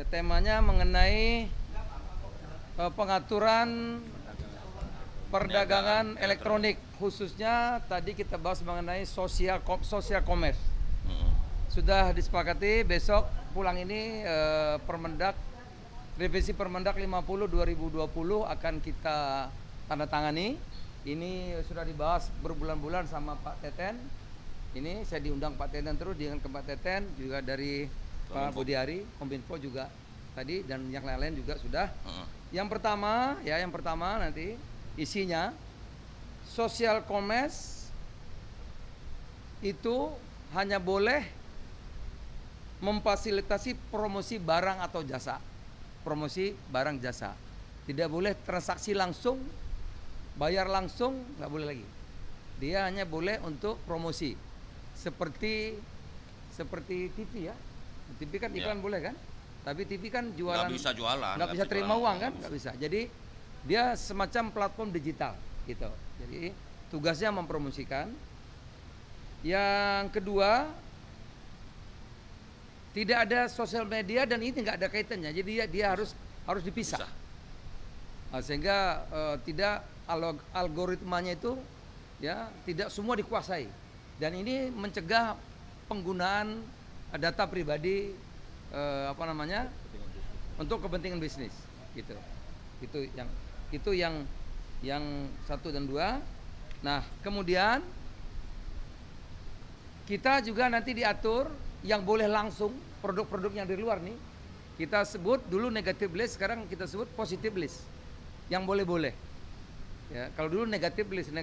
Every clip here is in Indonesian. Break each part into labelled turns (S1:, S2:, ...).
S1: Temanya mengenai pengaturan perdagangan elektronik, khususnya tadi kita bahas mengenai social commerce. Sudah disepakati besok pulang ini Permendak, revisi Permendak 50 2020 akan kita tanda tangani. Ini sudah dibahas berbulan-bulan sama Pak Teten. Ini saya diundang Pak Teten terus dengan ke Pak Teten, juga dari Pak Budiari, Kominfo juga tadi, dan yang lain-lain juga sudah. Yang pertama nanti isinya social commerce itu hanya boleh memfasilitasi promosi barang atau jasa. Promosi barang jasa. Tidak boleh transaksi langsung, bayar langsung, nggak boleh lagi. Dia hanya boleh untuk promosi. Seperti TV ya. TV kan iklan boleh kan? Tapi TV kan jualan.
S2: Nggak bisa jualan.
S1: Nggak bisa terima uang kan? Nggak bisa. Jadi dia semacam platform digital gitu. Jadi tugasnya mempromosikan. Yang kedua, tidak ada sosial media dan ini nggak ada kaitannya. Jadi dia harus dipisah. Sehingga tidak algoritmanya itu ya tidak semua dikuasai. Dan ini mencegah penggunaan data pribadi untuk kepentingan bisnis gitu. Itu yang satu dan dua. Nah, kemudian kita juga nanti diatur yang boleh langsung produk-produk yang dari luar nih. Kita sebut dulu negative list, sekarang kita sebut positive list. Yang boleh-boleh. Ya, kalau dulu negative list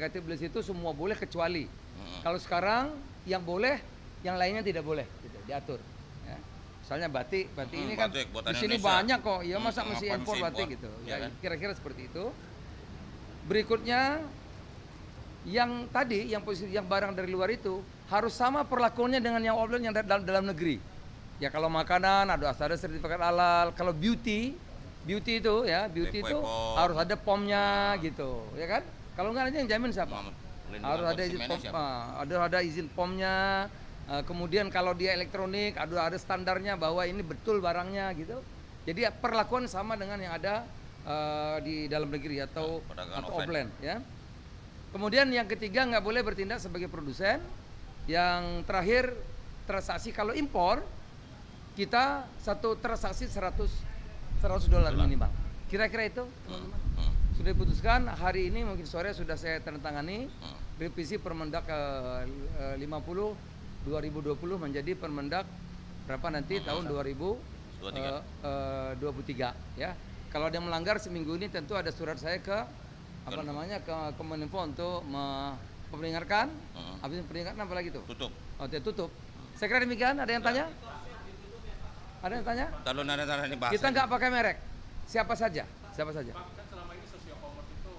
S1: itu semua boleh kecuali. Kalau sekarang yang boleh, yang lainnya tidak boleh gitu, diatur. Ya. Misalnya batik ini kan di sini banyak kok, ya masa mesti impor batik gitu. Ya, kira-kira seperti itu. Berikutnya yang tadi yang barang dari luar itu harus sama perlakuannya dengan yang offline yang dalam negeri. Ya kalau makanan ada sertifikat halal, kalau beauty itu ya, beauty itu harus ada POM-nya gitu, ya kan? Kalau enggak nanti yang jamin siapa? Harus ada izin POM, ada izin POM-nya. Kemudian kalau dia elektronik ada standarnya bahwa ini betul barangnya gitu. Jadi perlakuan sama dengan yang ada di dalam negeri atau offline ya. Kemudian yang ketiga nggak boleh bertindak sebagai produsen. Yang terakhir transaksi kalau impor kita satu transaksi $100 minimal. Kira-kira itu teman-teman. Sudah diputuskan hari ini, mungkin sore sudah saya tandatangani revisi Permendak 50 2020 menjadi Permendak berapa nanti tahun 2023 ya. Kalau ada yang melanggar seminggu ini tentu ada surat saya ke ke Kominfo untuk memperingatkan. Habis peringatan apa lagi tuh? Tutup. Tutup. Saya kira demikian. Ada yang tanya? Ada yang tanya? Kita nggak pakai merek. Siapa saja? Kan selama ini social commerce itu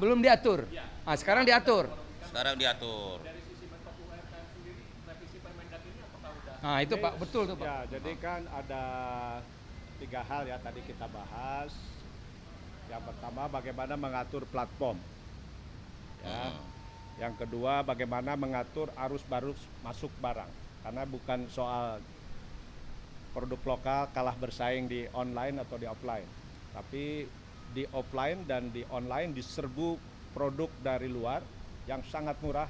S1: belum diatur. Nah, sekarang diatur.
S3: Dari sisi bentuk UMKM sendiri, revisi Permendak ini apakah udah?
S1: Nah, itu Pak, betul tuh Pak.
S4: Ya, jadi kan ada 3 hal ya tadi kita bahas. Yang pertama bagaimana mengatur platform. Ya. Yang kedua bagaimana mengatur arus baru masuk barang. Karena bukan soal produk lokal kalah bersaing di online atau di offline. Tapi di offline dan di online diserbu produk dari luar yang sangat murah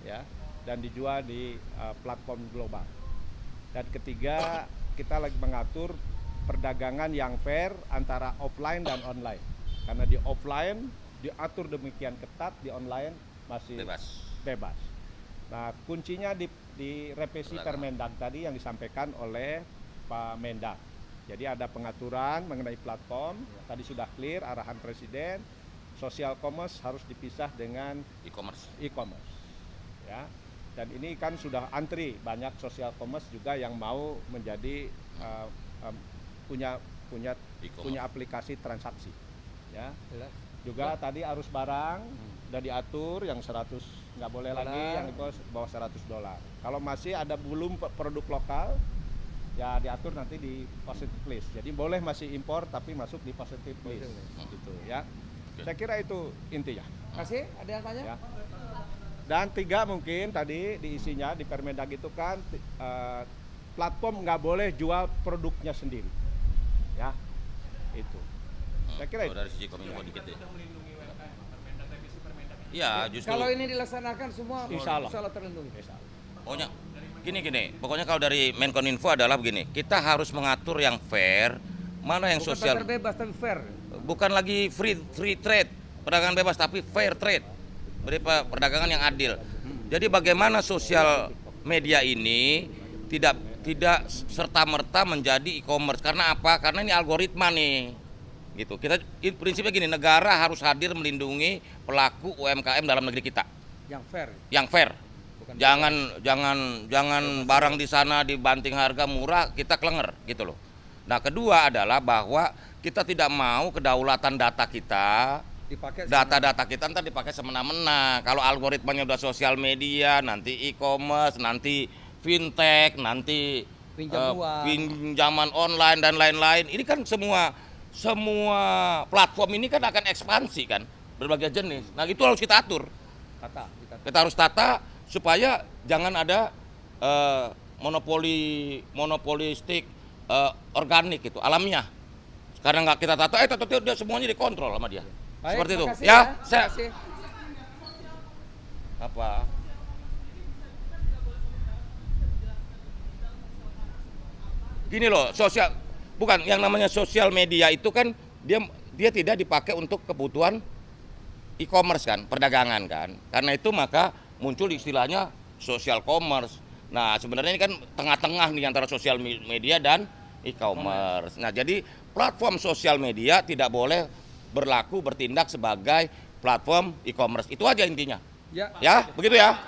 S4: ya dan dijual di platform global. Dan ketiga, kita lagi mengatur perdagangan yang fair antara offline dan online. Karena di offline diatur demikian ketat, di online masih bebas. Nah, kuncinya di revisi Permendak tadi yang disampaikan oleh Pak Mendak. Jadi ada pengaturan mengenai platform, tadi sudah clear arahan Presiden, social commerce harus dipisah dengan e-commerce. Ya. Dan ini kan sudah antri banyak social commerce juga yang mau menjadi punya aplikasi transaksi. Ya. Juga tadi arus barang udah diatur yang 100 nggak boleh lagi, yang itu bawah $100. Kalau masih ada belum produk lokal ya diatur nanti di positive list. Jadi boleh masih impor tapi masuk di positive list. Gitu ya. Saya kira itu intinya.
S1: Kasih, ada yang tanya?
S4: Ya. Dan 3 mungkin tadi diisinya di Permendag itu kan platform nggak boleh jual produknya sendiri. ya. Itu. Saya kira itu.
S2: Dari sisi kominfo dikit deh.
S3: Sudah melindungi UMKM, Permendak, revisi Permendak ini.
S2: Iya, justru.
S1: Kalau ini dilaksanakan semua
S4: Insya Allah.
S1: terlindungi.
S2: Pokoknya gini. Pokoknya kalau dari Menkominfo adalah begini. Kita harus mengatur yang fair, mana yang
S1: Bukan
S2: sosial.
S1: pasar bebas tapi fair.
S2: Bukan lagi free trade, perdagangan bebas, tapi fair trade. Perdagangan yang adil. Jadi bagaimana sosial media ini tidak serta-merta menjadi e-commerce. Karena apa? Karena ini algoritma nih. Gitu. Prinsipnya gini, negara harus hadir melindungi pelaku UMKM dalam negeri kita.
S1: Yang fair.
S2: Yang fair.
S1: Bukan
S2: Jangan barang di sana dibanting harga murah, kita kelenger gitu loh. Nah, kedua adalah bahwa kita tidak mau kedaulatan data kita,
S1: dipakai
S2: data-data kita ntar dipakai semena-mena. Kalau algoritmanya udah sosial media, nanti e-commerce, nanti fintech, nanti pinjaman online dan lain-lain. Ini kan semua platform ini kan akan ekspansi kan, berbagai jenis. Nah, itu harus kita atur. Kita harus tata supaya jangan ada monopolistik organik gitu, alamiah. Karena nggak kita tata, dia semuanya dikontrol sama dia.
S1: Baik,
S2: Seperti itu.
S1: makasih
S2: Ya,
S1: saya.
S2: Apa? Gini loh, bukan yang namanya sosial media itu kan dia tidak dipakai untuk kebutuhan e-commerce kan, perdagangan kan. Karena itu maka muncul istilahnya social commerce. Nah, sebenarnya ini kan tengah-tengah nih antara sosial media dan e-commerce. Nah, jadi platform sosial media tidak boleh bertindak sebagai platform e-commerce. Itu aja intinya. Ya, begitu ya.